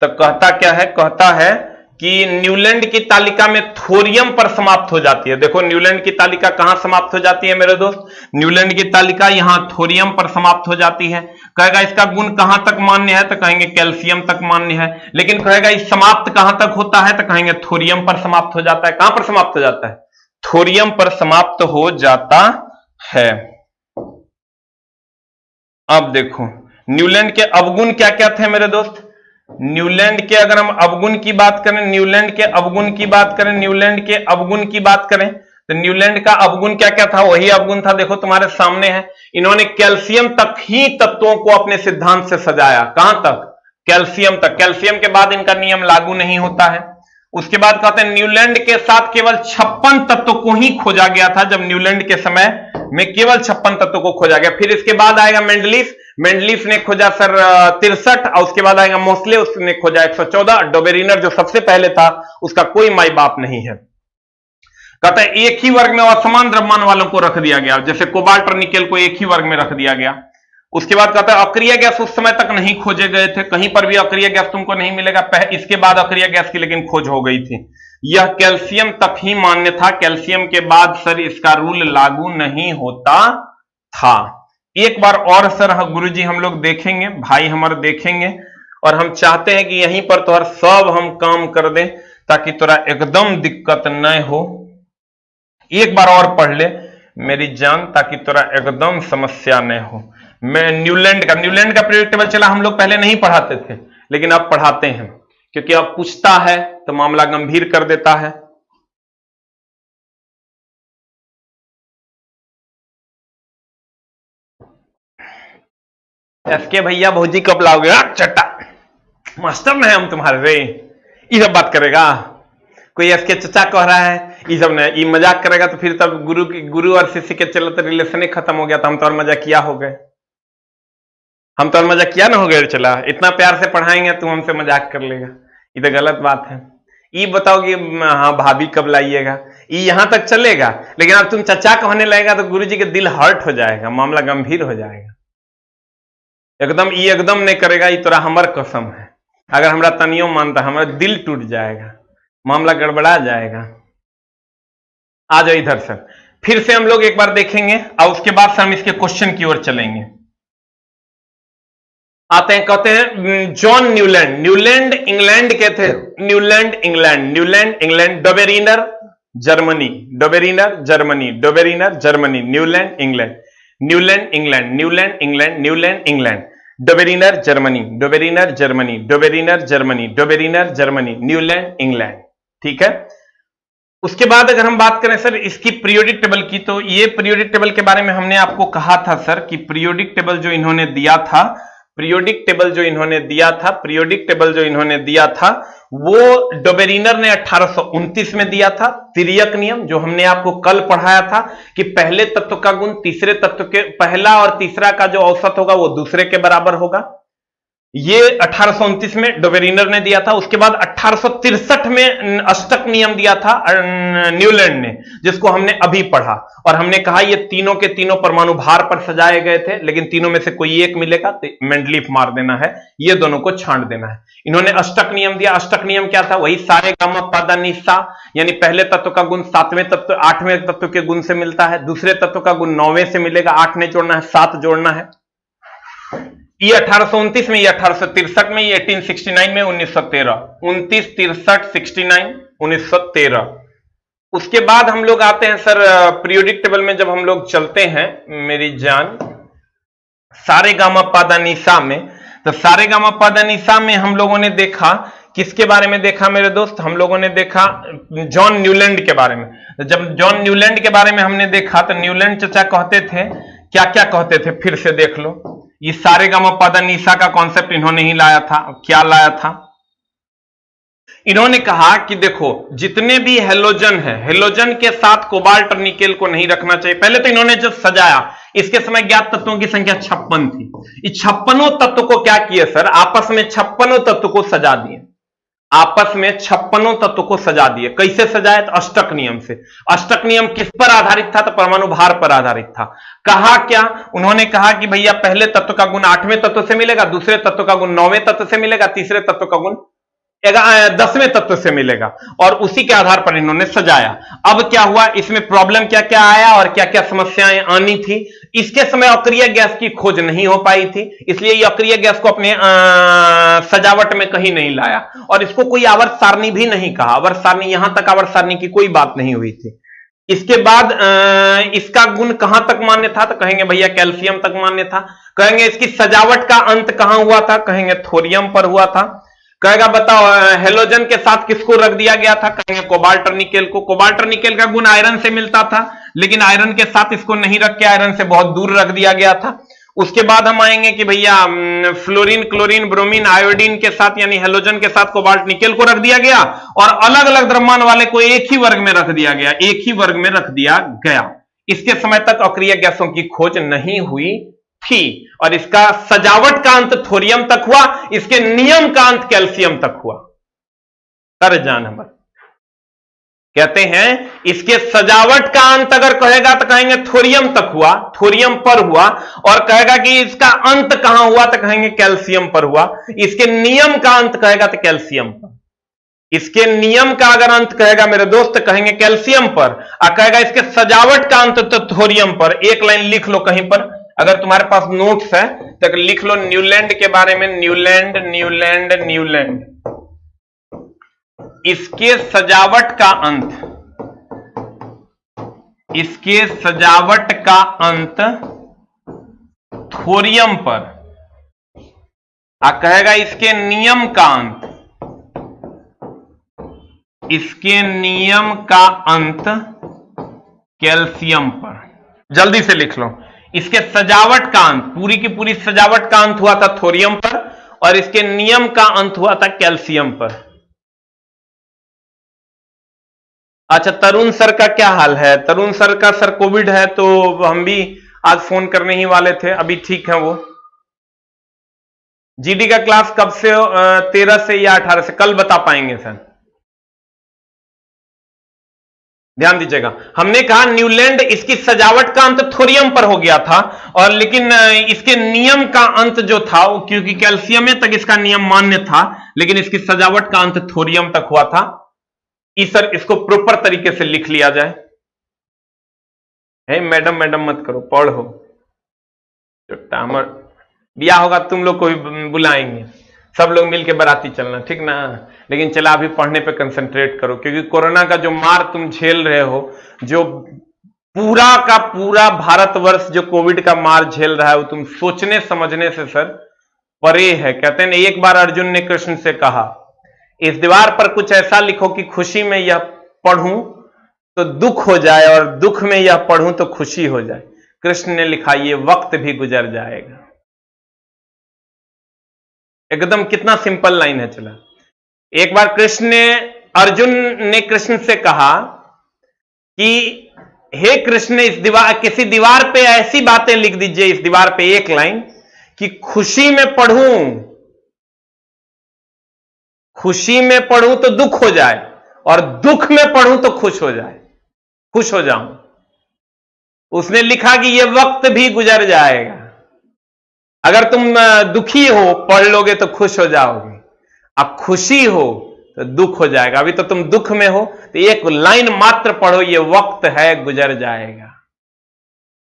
तो कहता क्या है? कहता है कि न्यूलैंड की तालिका में थोरियम पर समाप्त हो जाती है। देखो न्यूलैंड की तालिका कहां समाप्त हो जाती है मेरे दोस्त? न्यूलैंड की तालिका यहां थोरियम पर समाप्त हो जाती है। कहेगा इसका गुण कहां तक मान्य है? तो कहेंगे कैल्शियम तक मान्य है। लेकिन कहेगा इस समाप्त कहां तक होता है? तो कहेंगे थोरियम पर समाप्त हो जाता है। कहां पर समाप्त हो जाता है? थोरियम पर समाप्त हो जाता है। अब देखो न्यूलैंड के अवगुण क्या क्या थे मेरे दोस्त? न्यूलैंड के अगर हम अवगुण की बात करें, न्यूलैंड के अवगुण की बात करें, न्यूलैंड के अवगुण की बात करें, तो न्यूलैंड का अवगुण क्या क्या था? वही अवगुण था, देखो तुम्हारे सामने है। इन्होंने कैल्शियम तक ही तत्वों को अपने सिद्धांत से सजाया। कहां तक? कैल्शियम तक। कैल्शियम के बाद इनका नियम लागू नहीं होता है। उसके बाद कहते हैं न्यूलैंड के साथ केवल 56 तत्व को ही खोजा गया था। जब न्यूलैंड के समय में केवल 56 तत्व को खोजा गया। फिर इसके बाद आएगा मेंडलीफ, मेंडलीफ ने खोजा सर 63, और उसके बाद आएगा मोस्ले, उसने खोजा 114। डोबेरिनर जो सबसे पहले था उसका कोई माई बाप नहीं है। कहता है एक ही वर्ग में असमान द्रव्यमान वालों को रख दिया गया, जैसे कोबाल्ट और निकेल को एक ही वर्ग में रख दिया गया। उसके बाद कहता है अक्रिय गैस उस समय तक नहीं खोजे गए थे, कहीं पर भी अक्रिय गैस तुमको नहीं मिलेगा। इसके बाद अक्रिय गैस की लेकिन खोज हो गई थी। यह कैल्शियम तक ही मान्य था, कैल्शियम के बाद सर इसका रूल लागू नहीं होता था। एक बार और सर गुरुजी हम लोग देखेंगे, भाई हमारे देखेंगे, और हम चाहते हैं कि यहीं पर तोहर सब हम काम कर दें ताकि तोरा एकदम दिक्कत न हो। एक बार और पढ़ ले मेरी जान, ताकि तोरा एकदम समस्या न हो। मैं न्यूलैंड का पीरियड टेबल चला, हम लोग पहले नहीं पढ़ाते थे, लेकिन अब पढ़ाते हैं, क्योंकि अब पूछता है तो मामला गंभीर कर देता है। एसके भैया भौजी कब लाओगे? चट्टा मास्टर में हम तुम्हारे रे, ये सब बात करेगा कोई? एसके चचा कह रहा है ये सब ने, ये मजाक करेगा तो फिर तब गुरु और शिष्य के चलते तो रिलेशन ही खत्म हो गया। तो हम तो और मजाक किया हो गए, हम तो और मजाक किया ना हो गए। चला इतना प्यार से पढ़ाएंगे तू हमसे मजाक कर लेगा, ये तो गलत बात है। ये बताओ कि हाँ भाभी कब लाइएगा, ये यहां तक चलेगा। लेकिन अब तुम चचा कहने लगेगा तो गुरुजी के दिल हर्ट हो जाएगा, मामला गंभीर हो जाएगा। एकदम ये एकदम नहीं करेगा, ये तोरा हमर कसम है। अगर हमरा तनियो मानता हमारा दिल टूट जाएगा, मामला गड़बड़ा जाएगा। आ जाओ इधर सर, फिर से हम लोग एक बार देखेंगे और उसके बाद से हम इसके क्वेश्चन की ओर चलेंगे। आते हैं, कहते हैं जॉन न्यूलैंड, न्यूलैंड इंग्लैंड के थे, Newland England, Dobereiner Germany, Dobereiner Germany, Dobereiner Germany, Newland England, Newland England, Newland England, Newland England, Dobereiner Germany, Dobereiner Germany, Dobereiner Germany, Dobereiner Germany, Newland England. ठीक है, उसके बाद अगर हम बात करें सर इसकी पीरियोडिक टेबल की, तो ये पीरियोडिक टेबल के बारे में हमने आपको कहा था सर कि पीरियोडिक टेबल जो इन्होंने दिया था, पीरियोडिक टेबल जो इन्होंने दिया था वो डोबेरिनर ने 1829 में दिया था। तिर्यक नियम जो हमने आपको कल पढ़ाया था कि पहले तत्व का गुण तीसरे तत्व के, पहला और तीसरा का जो औसत होगा वो दूसरे के बराबर होगा, ये 1829 में डोबेरिनर ने दिया था। उसके बाद 1863 में अष्टक नियम दिया था न्यूलैंड ने, जिसको हमने अभी पढ़ा, और हमने कहा ये तीनों के तीनों परमाणु भार पर सजाए गए थे, लेकिन तीनों में से कोई एक मिलेगा तो मेंडलीफ मार देना है, ये दोनों को छांट देना है। इन्होंने अष्टक नियम दिया। अष्टक नियम क्या था? वही सारे गामा पादा निसा, यानी पहले तत्व का गुण सातवें तत्व आठवें तत्व के गुण से मिलता है, दूसरे तत्व का गुण 9वें से मिलेगा, 8 नहीं जोड़ना है, 7 जोड़ना है। ये 1829 में, ये 1863 में, ये 1869 में, 1913, 29, 63, 69, 1913। उसके बाद हम लोग आते हैं सर पीरियोडिक टेबल में, जब हम लोग चलते हैं मेरी जान सारे गामा पादा निसा में, तो सारे गामा पादा निसा में हम लोगों ने देखा, किसके बारे में देखा मेरे दोस्त? हम लोगों ने देखा जॉन न्यूलैंड के बारे में। जब जॉन न्यूलैंड के बारे में हमने देखा तो न्यूलैंड चचा कहते थे, क्या क्या कहते थे, फिर से देख लो। ये सारे गामा पादा निसा का कॉन्सेप्ट इन्होंने ही लाया था। क्या लाया था? इन्होंने कहा कि देखो जितने भी हेलोजन है, हेलोजन के साथ कोबाल्ट और निकेल को नहीं रखना चाहिए। पहले तो इन्होंने जो सजाया, इसके समय ज्ञात तत्वों की संख्या 56 थी। इस 56 तत्व को क्या किए सर? आपस में 56 तत्व को सजा दिए, आपस में 56 तत्व को सजा दिए। कैसे सजाए? तो अष्टक नियम से। अष्टक नियम किस पर आधारित था? तो परमाणु भार पर आधारित था। कहा क्या? उन्होंने कहा कि भैया पहले तत्व का गुण 8वें तत्व से मिलेगा, दूसरे तत्व का गुण 9वें तत्व से मिलेगा, तीसरे तत्व का गुण 10वें तत्व से मिलेगा, और उसी के आधार पर इन्होंने सजाया। अब क्या हुआ, इसमें प्रॉब्लम क्या क्या आया और क्या क्या समस्याएं आनी थी? इसके समय अक्रिय गैस की खोज नहीं हो पाई थी, इसलिए ये अक्रिय गैस को अपने सजावट में कहीं नहीं लाया, और इसको कोई आवर्त सारणी भी नहीं कहा। आवर्त सारणी, यहां तक आवर्त सारणी की कोई बात नहीं हुई थी। इसके बाद इसका गुण कहां तक मान्य था? तो कहेंगे भैया कैल्शियम तक मान्य था। कहेंगे इसकी सजावट का अंत कहां हुआ था? कहेंगे थोरियम पर हुआ था। कहेगा बताओ हेलोजन के साथ किसको रख दिया गया था? कहेंगे कोबाल्ट और निकेल को। कोबाल्ट और निकेल का गुण आयरन से मिलता था, लेकिन आयरन के साथ इसको नहीं रख के आयरन से बहुत दूर रख दिया गया था। उसके बाद हम आएंगे कि भैया फ्लोरीन, क्लोरीन, ब्रोमीन, आयोडीन के साथ, यानी हेलोजन के साथ कोबाल्ट निकेल को रख दिया गया, और अलग अलग द्रव्यमान वाले को एक ही वर्ग में रख दिया गया, एक ही वर्ग में रख दिया गया। इसके समय तक अक्रिय गैसों की खोज नहीं हुई थी, और इसका सजावट का अंत थोरियम तक हुआ, इसके नियम का अंत कैल्शियम तक हुआ। कर जान हम कहते हैं इसके सजावट का अंत अगर कहेगा तो कहेंगे थोरियम तक हुआ, थोरियम पर हुआ, और कहेगा कि इसका अंत कहां हुआ तो कहेंगे कैल्शियम पर हुआ। इसके नियम का अंत कहेगा तो कैल्शियम पर, इसके नियम का अगर अंत कहेगा मेरे दोस्त कहेंगे कैल्शियम पर, और कहेगा इसके सजावट का अंत तो थोरियम पर। एक लाइन लिख लो कहीं पर, अगर तुम्हारे पास नोट्स है तो लिख लो न्यूलैंड के बारे में, न्यूलैंड न्यूलैंड न्यूलैंड। इसके सजावट का अंत, इसके सजावट का अंत थोरियम पर, आ कहेगा इसके नियम का अंत, इसके नियम का अंत कैल्शियम पर। जल्दी से लिख लो, इसके सजावट का अंत, पूरी की पूरी सजावट का अंत हुआ था थोरियम पर, और इसके नियम का अंत हुआ था कैल्शियम पर। अच्छा, तरुण सर का क्या हाल है? तरुण सर का सर कोविड है, तो हम भी आज फोन करने ही वाले थे, अभी ठीक है वो। जीडी का क्लास कब से? 13 से या 18 से? कल बता पाएंगे सर, ध्यान दीजिएगा। हमने कहा न्यूलैंड इसकी सजावट का अंत थोरियम पर हो गया था, और लेकिन इसके नियम का अंत जो था, क्योंकि कैल्शियम तक इसका नियम मान्य था, लेकिन इसकी सजावट का अंत थोरियम तक हुआ था। सर इसको प्रॉपर तरीके से लिख लिया जाए। मैडम मैडम मत करो, पढ़ो। ब्याह होगा तुम लोग को भी बुलाएंगे, सब लोग मिलके बाराती चलना, ठीक ना? लेकिन चला अभी पढ़ने पे कंसंट्रेट करो, क्योंकि कोरोना का जो मार तुम झेल रहे हो, जो पूरा का पूरा भारतवर्ष जो कोविड का मार झेल रहा है, वो तुम सोचने समझने से सर परे है। कहते हैं एक बार अर्जुन ने कृष्ण से कहा, इस दीवार पर कुछ ऐसा लिखो कि खुशी में यह पढ़ूं तो दुख हो जाए और दुख में यह पढ़ूं तो खुशी हो जाए। कृष्ण ने लिखा ये वक्त भी गुजर जाएगा। एकदम कितना सिंपल लाइन है। चला, एक बार अर्जुन ने कृष्ण से कहा कि हे कृष्ण, इस दीवार, किसी दीवार पे ऐसी बातें लिख दीजिए, इस दीवार पे एक लाइन कि खुशी में पढ़ूं तो दुख हो जाए और दुख में पढ़ूं तो खुश हो जाऊं। उसने लिखा कि यह वक्त भी गुजर जाएगा। अगर तुम दुखी हो, पढ़ लोगे तो खुश हो जाओगे। अब खुशी हो तो दुख हो जाएगा। अभी तो तुम दुख में हो, तो एक लाइन मात्र पढ़ो, ये वक्त है गुजर जाएगा।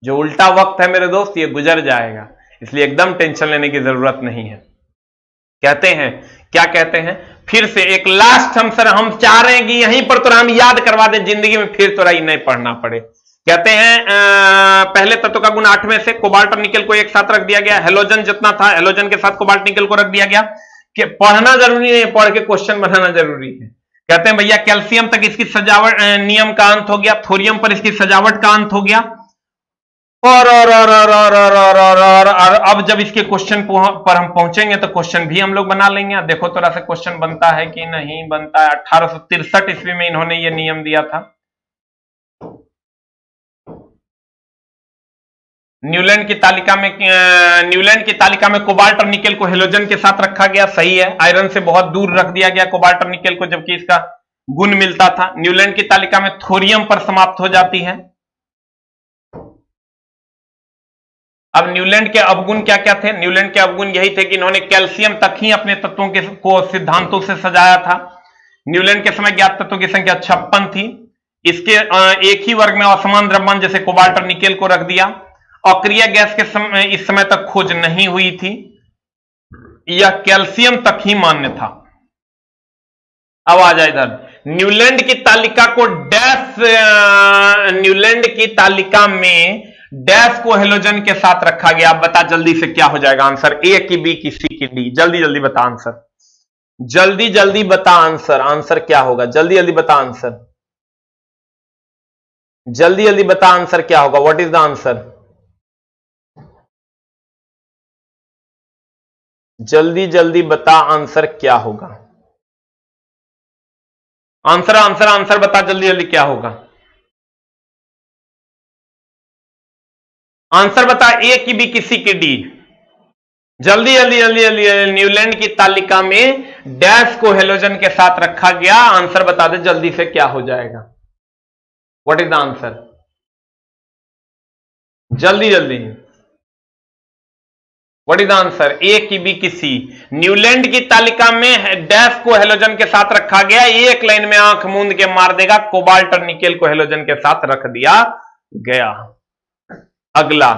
जो उल्टा वक्त है मेरे दोस्त, ये गुजर जाएगा, इसलिए एकदम टेंशन लेने की जरूरत नहीं है। कहते हैं, क्या कहते हैं, फिर से एक लास्ट हम चाह रहे हैं कि यहीं पर तो हम याद करवा दें, जिंदगी में फिर तो नहीं पढ़ना पड़े। कहते हैं पहले तत्व का गुण 8 में से कोबाल्ट और निकेल को एक साथ रख दिया गया। हेलोजन जितना था, हेलोजन के साथ कोबाल्ट निकेल को रख दिया गया। कि पढ़ना जरूरी नहीं, पढ़ के क्वेश्चन बनाना जरूरी है। कहते हैं भैया कैल्शियम तक इसकी सजावट नियम का अंत हो गया, थोरियम पर इसकी सजावट का अंत हो गया। और अब जब इसके क्वेश्चन पर हम पहुंचेंगे तो क्वेश्चन भी हम लोग बना लेंगे। देखो थोड़ा सा क्वेश्चन बनता है कि नहीं बनता है। 1863 ईस्वी में इन्होंने ये नियम दिया था। न्यूलैंड की तालिका में कोबाल्ट और निकेल को हेलोजन के साथ रखा गया, सही है। आयरन से बहुत दूर रख दिया गया कोबाल्ट और निकेल को, जबकि इसका गुण मिलता था। न्यूलैंड की तालिका में थोरियम पर समाप्त हो जाती है। अब न्यूलैंड के अवगुण क्या क्या थे? न्यूलैंड के अवगुण यही थे कि इन्होंने कैल्शियम तक ही अपने तत्वों को सिद्धांतों से सजाया था। न्यूलैंड के समय ज्ञात तत्वों की संख्या 56 थी। इसके एक ही वर्ग में असमान द्रव्यमान जैसे कोबाल्ट और निकेल को रख दिया। अक्रिय गैस के समय इस समय तक खोज नहीं हुई थी। यह कैल्शियम तक ही मान्य था। अब आ जाए इधर, न्यूलैंड की तालिका में डैश को हेलोजन के साथ रखा गया। अब बता जल्दी से क्या हो जाएगा आंसर? ए की बी की सी की डी? जल्दी जल्दी बता आंसर, जल्दी जल्दी बता आंसर। आंसर क्या होगा? जल्दी जल्दी बता आंसर, जल्दी जल्दी बता आंसर क्या होगा? What is the answer? जल्दी जल्दी बता आंसर क्या होगा? आंसर आंसर आंसर बता जल्दी जल्दी क्या होगा? आंसर बता, ए की बी की सी की डी? जल्दी जल्दी जल्दी जल्दी। न्यूलैंड की तालिका में डैश को हेलोजन के साथ रखा गया। आंसर बता दे जल्दी से क्या हो जाएगा? What is the answer? जल्दी जल्दी, what is the answer? A की बी की सी? न्यूलैंड की तालिका में डैश को हेलोजन के साथ रखा गया। एक लाइन में आंख मूंद के मार देगा, कोबाल्ट और निकेल को हेलोजन के साथ रख दिया गया। अगला,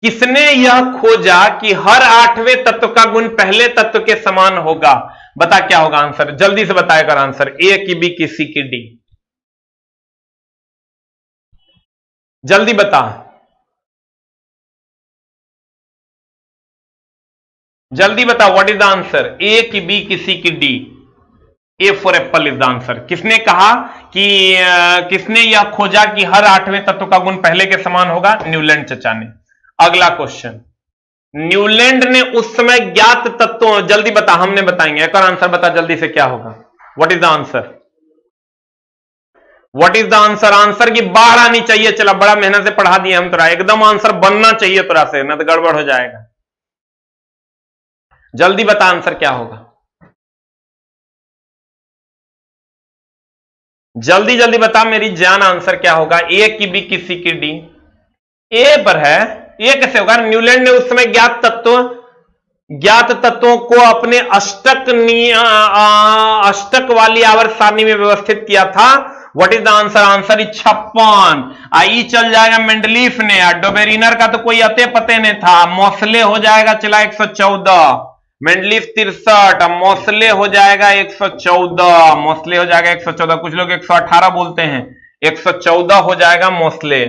किसने यह खोजा कि हर 8वें तत्व का गुण पहले तत्व के समान होगा? बता क्या होगा आंसर? जल्दी से बताएगा आंसर। ए की बी की सी की डी? जल्दी बता, जल्दी बता। What is the answer? A की बी की सी की D? A for apple is the answer. किसने कहा कि किसने यह खोजा कि हर 8वें तत्व का गुण पहले के समान होगा? न्यूलैंड चचा ने। अगला क्वेश्चन, न्यूलैंड ने उस समय ज्ञात तत्वों, जल्दी बता, हमने बताएंगे। एक और आंसर बता जल्दी से क्या होगा? What is the answer? What is the answer? Answer की बाढ़ आनी चाहिए। चला, बड़ा मेहनत से पढ़ा दिए हम तोरा, एकदम आंसर बनना चाहिए तोरा से, ना तो गड़बड़ हो जाएगा। जल्दी बता आंसर क्या होगा? जल्दी जल्दी बता मेरी जान, आंसर क्या होगा? ए की बी की सी की डी? ए पर है। ए कैसे होगा? न्यूलैंड ने उस समय ज्ञात तत्वों को अपने अष्टक वाली आवर्त सारणी में व्यवस्थित किया था। What is the answer? Answer is 56। आई चल जाएगा मेंडलीफ ने, डोबेरिनर का तो कोई अते पते नहीं था। मोसले हो जाएगा चला 114, मेंडलीफ 63, मोसले हो जाएगा 114, मोसले हो जाएगा 114। कुछ लोग 118 बोलते हैं, 114 हो जाएगा मोसले,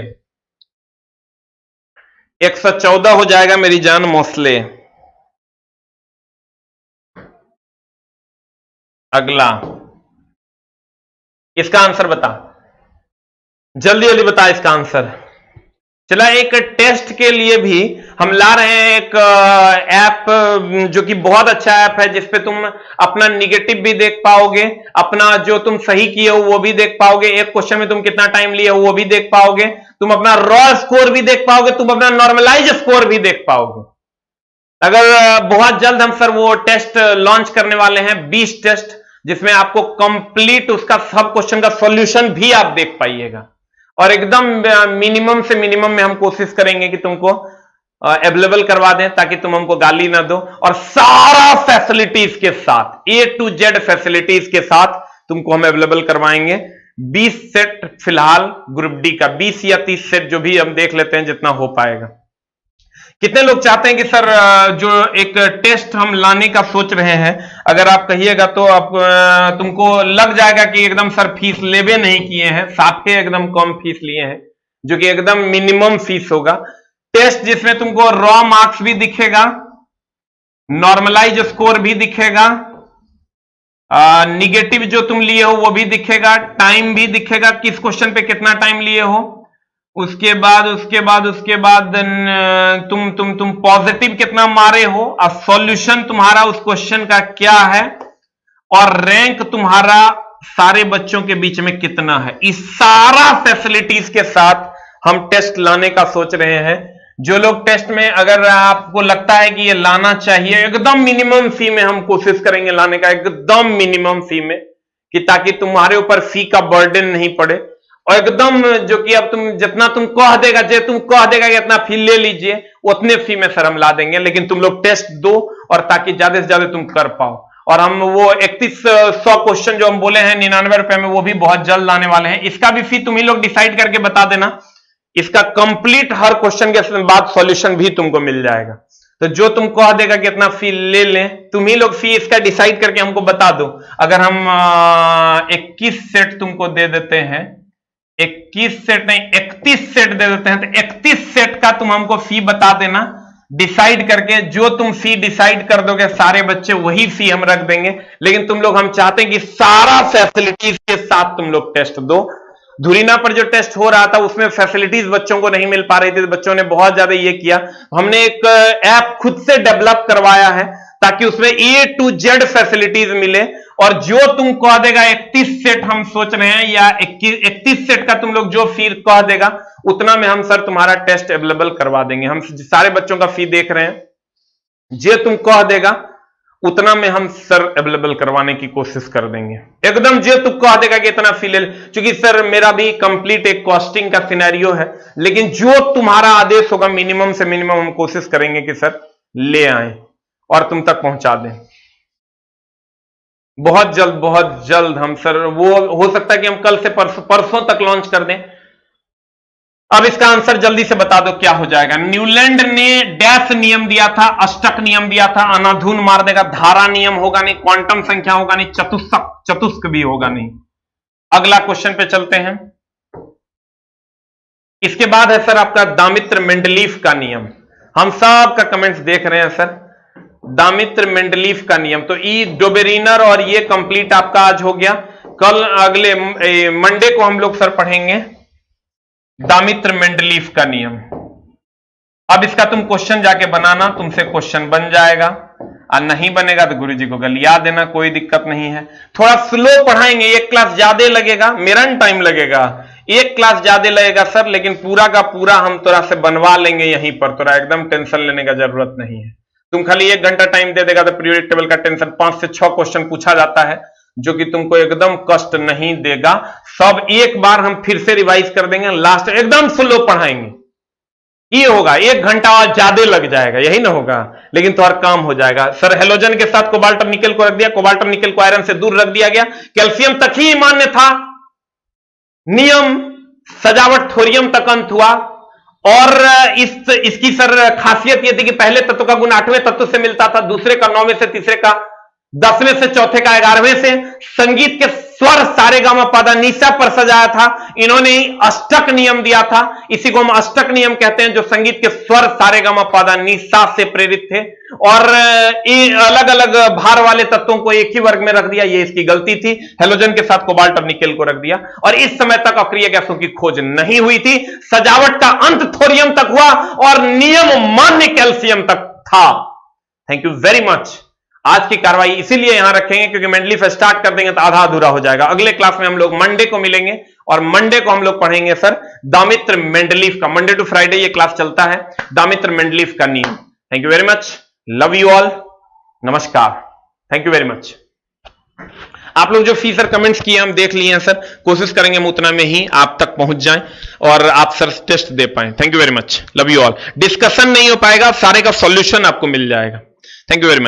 114 हो जाएगा मेरी जान मोसले। अगला, इसका आंसर बता, जल्दी जल्दी बता इसका आंसर। चला, एक टेस्ट के लिए भी हम ला रहे हैं एक ऐप जो कि बहुत अच्छा ऐप है, जिसपे तुम अपना निगेटिव भी देख पाओगे, अपना जो तुम सही किए हो वो भी देख पाओगे, एक क्वेश्चन में तुम कितना टाइम लिए हो वो भी देख पाओगे, तुम अपना रॉ स्कोर भी देख पाओगे, तुम अपना नॉर्मलाइज स्कोर भी देख पाओगे। अगर बहुत जल्द हम सर वो टेस्ट लॉन्च करने वाले हैं, 20 टेस्ट, जिसमें आपको कंप्लीट उसका सब क्वेश्चन का सॉल्यूशन भी आप देख पाइएगा, और एकदम मिनिमम से मिनिमम में हम कोशिश करेंगे कि तुमको अवेलेबल करवा दें, ताकि तुम हमको गाली ना दो, और सारा फैसिलिटीज के साथ, A to Z फैसिलिटीज के साथ तुमको हम अवेलेबल करवाएंगे। 20 सेट फिलहाल ग्रुप डी का, 20 या 30 सेट जो भी हम देख लेते हैं जितना हो पाएगा। कितने लोग चाहते हैं कि सर जो एक टेस्ट हम लाने का सोच रहे हैं, अगर आप कहिएगा तो आप तुमको लग जाएगा कि एकदम सर फीस लेवे नहीं किए हैं, साफे एकदम कम फीस लिए हैं, जो कि एकदम मिनिमम फीस होगा। टेस्ट जिसमें तुमको रॉ मार्क्स भी दिखेगा, नॉर्मलाइज स्कोर भी दिखेगा, निगेटिव जो तुम लिए हो वो भी दिखेगा, टाइम भी दिखेगा, किस क्वेश्चन पे कितना टाइम लिए हो, उसके बाद तुम पॉजिटिव कितना मारे हो, और सॉल्यूशन तुम्हारा उस क्वेश्चन का क्या है, और रैंक तुम्हारा सारे बच्चों के बीच में कितना है। इस सारा फैसिलिटीज के साथ हम टेस्ट लाने का सोच रहे हैं। जो लोग टेस्ट में अगर आपको लगता है कि ये लाना चाहिए, एकदम मिनिमम फी में हम कोशिश करेंगे लाने का, एकदम मिनिमम फी में, कि ताकि तुम्हारे ऊपर फी का बर्डन नहीं पड़े, और एकदम जो कि अब तुम जितना तुम कह देगा कि इतना फी ले लीजिए, उतने फी में सर हम ला देंगे, लेकिन तुम लोग टेस्ट दो, और ताकि ज्यादा से ज्यादा तुम कर पाओ। और हम वो 3100 क्वेश्चन जो हम बोले हैं 99 रुपए में, वो भी बहुत जल्द लाने वाले हैं। इसका भी फी तुम ही लोग डिसाइड करके बता देना, इसका कंप्लीट हर क्वेश्चन के बाद सॉल्यूशन भी तुमको मिल जाएगा। तो जो तुम कह देगा कि इतना फी ले लें, तुम ही लोग फी इसका डिसाइड करके हमको बता दो। अगर हम 21 सेट तुमको दे देते हैं, 21 सेट नहीं 31 सेट दे देते हैं, तो 31 सेट का तुम हमको फी बता देना डिसाइड करके। जो तुम फी डिसाइड कर दोगे सारे बच्चे वही फी हम रख देंगे, लेकिन तुम लोग हम चाहते हैं कि सारा फैसिलिटीज के साथ तुम लोग टेस्ट दो। धुरीना पर जो टेस्ट हो रहा था उसमें फैसिलिटीज बच्चों को नहीं मिल पा रही थी, तो बच्चों ने बहुत ज्यादा ये किया, हमने एक ऐप खुद से डेवलप करवाया है ताकि उसमें A to Z फैसिलिटीज मिले। और जो तुम कह देगा 31 सेट हम सोच रहे हैं, या 31 सेट का तुम लोग जो फी कह देगा उतना में हम सर तुम्हारा टेस्ट अवेलेबल करवा देंगे। हम सारे बच्चों का फी देख रहे हैं, जो तुम कह देगा उतना में हम सर अवेलेबल करवाने की कोशिश कर देंगे। एकदम जो तुम कह देगा कि इतना फी ले, क्योंकि सर मेरा भी कंप्लीट एक कॉस्टिंग का सिनेरियो है, लेकिन जो तुम्हारा आदेश होगा मिनिमम से मिनिमम हम कोशिश करेंगे कि सर ले आए और तुम तक पहुंचा दें। बहुत जल्द हम सर, वो हो सकता है कि हम कल से परसों तक लॉन्च कर दें। अब इसका आंसर जल्दी से बता दो क्या हो जाएगा। न्यूलैंड ने डैश नियम दिया था, अष्टक नियम दिया था, अनाधून मार देगा, धारा नियम होगा नहीं, क्वांटम संख्या होगा नहीं, चतुष्क भी होगा नहीं। अगला क्वेश्चन पे चलते हैं। इसके बाद है सर आपका दामित्र मेंडलीफ का नियम। हम सब का कमेंट्स देख रहे हैं सर, दामित्र मेंडलीफ का नियम। तो ई डोबेरिनर और ये कंप्लीट आपका आज हो गया। कल अगले मंडे को हम लोग सर पढ़ेंगे दामित्र मेंडलीफ का नियम। अब इसका तुम क्वेश्चन जाके बनाना, तुमसे क्वेश्चन बन जाएगा, और नहीं बनेगा तो गुरुजी को गलिया देना, कोई दिक्कत नहीं है। थोड़ा स्लो पढ़ाएंगे, एक क्लास ज्यादा लगेगा, मेरा टाइम लगेगा, एक क्लास ज्यादा लगेगा सर, लेकिन पूरा का पूरा हम तोरा से बनवा लेंगे यहीं पर। तोरा एकदम टेंशन लेने का जरूरत नहीं है। तुम खाली 1 घंटा टाइम दे देगा तो पीरियोडिक टेबल का टेंशन 5 से 6 क्वेश्चन पूछा जाता है, जो कि तुमको एकदम कष्ट नहीं देगा। सब एक बार हम फिर से रिवाइज कर देंगे, लास्ट एकदम स्लो पढ़ाएंगे। ये होगा 1 घंटा और ज्यादा लग जाएगा, यही ना होगा, लेकिन तो हर काम हो जाएगा। सर हेलोजन के साथ कोबाल्ट और निकेल को रख दिया, कोबाल्ट और निकेल को आयरन से दूर रख दिया गया, कैल्शियम तक ही मान्य था नियम, सजावट थोरियम तक अंत हुआ। और इसकी सर खासियत यह थी कि पहले तत्व का गुण 8वें तत्व से मिलता था, दूसरे का 9वें से, तीसरे का 10वें से चौथे का 11वें से संगीत के स्वर सारेगामा पादा नीसा पर सजाया था। इन्होंने ही अष्टक नियम दिया था, इसी को हम अष्टक नियम कहते हैं, जो संगीत के स्वर सारेगामा पादा नीसा से प्रेरित थे। और अलग अलग भार वाले तत्वों को एक ही वर्ग में रख दिया, ये इसकी गलती थी। हेलोजन के साथ कोबाल्ट और निकेल को रख दिया। और इस समय तक अक्रिय गैसों की खोज नहीं हुई थी। सजावट का अंत थोरियम तक हुआ और नियम मान्य कैल्शियम तक था। Thank you very much. आज की कार्रवाई इसीलिए यहां रखेंगे क्योंकि मेंडलीफ स्टार्ट कर देंगे तो आधा अधूरा हो जाएगा। अगले क्लास में हम लोग मंडे को मिलेंगे और मंडे को हम लोग पढ़ेंगे सर दामित्र मेंडलीफ का। मंडे टू फ्राइडे ये क्लास चलता है, दामित्र मेंडलीफ का नियम। Thank you very much, love you all, नमस्कार, थैंक यू वेरी मच। आप लोग जो फी सर कमेंट्स किए हम देख लिए हैं सर, कोशिश करेंगे हम उतना में ही आप तक पहुंच जाएं और आप सर टेस्ट दे पाएं। Thank you very much, love you all. Discussion नहीं हो पाएगा, सारे का सॉल्यूशन आपको मिल जाएगा। Thank you very much.